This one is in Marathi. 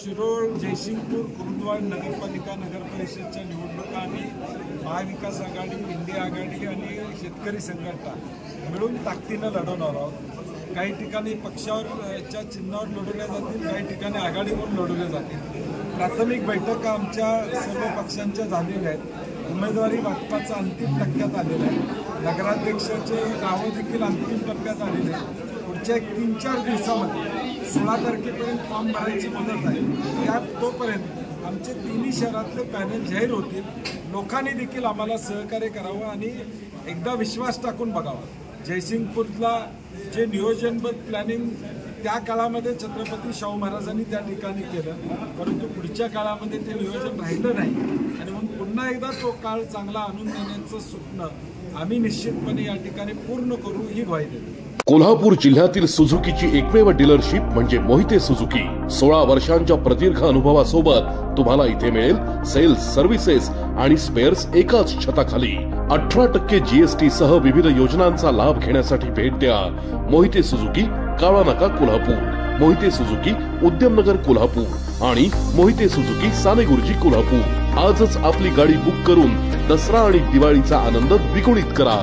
शिरोळ, जयसिंगपूर, कुरुंदवाड नगरपालिका नगर परिषदच्या निवडणुका आम्ही महाविकास आघाडी, इंडिया आघाडी आणि शेतकरी संघटना मिळून ताकदीनं लढवणार आहोत। काही ठिकाणी पक्षावरच्या चिन्हावर लढवल्या जातील, काही ठिकाणी आघाडीवर लढवल्या जातील। प्राथमिक बैठका आमच्या सर्व पक्षांच्या झालेल्या आहेत। उमेदवारी वाटपाचा अंतिम टप्प्यात आलेला आहे। नगराध्यक्षाचे नावं देखील अंतिम टप्प्यात आलेले आहेत। पुढच्या 3-4 दिवसामध्ये 16 तारखेपर्यंत फॉर्म भरायची मुदत आहे। त्यात तोपर्यंत आमचे तिन्ही शहरातले पॅनल जाहीर होतील। लोकांनी देखील आम्हाला सहकार्य करावं आणि एकदा विश्वास टाकून बघावा। जयसिंगपूरला जे नियोजनबद्ध प्लॅनिंग त्या काळामध्ये छत्रपती शाहू महाराजांनी त्या ठिकाणी केलं, परंतु पुढच्या काळामध्ये ते नियोजन राहिलं नाही आणि म्हणून पुन्हा एकदा तो काळ चांगला आणून देण्याचं स्वप्न आम्ही निश्चितपणे या ठिकाणी पूर्ण करू ही ग्वाही देतो। कोल्हापूर जिल्ह्यातील सुझुकीची एकमेव डीलरशिप म्हणजे मोहिते सुझुकी। 16 वर्षांच्या प्रदीर्घ अनुभवासोबत तुम्हाला इथे मिळेल सेल्स, सर्व्हिसेस आणि स्पेअर्स एकाच छताखाली। 18% GST सह विविध योजनांचा लाभ घेण्यासाठी भेट द्या मोहिते सुझुकी, काळा नाका, कोल्हापूर, मोहिते सुझुकी, उद्यमनगर, कोल्हापूर आणि मोहिते सुझुकी, सानेगुरुजी, कोल्हापूर। आजच आपली गाडी बुक करून दसरा आणि दिवाळीचा आनंद द्विगुणित करा।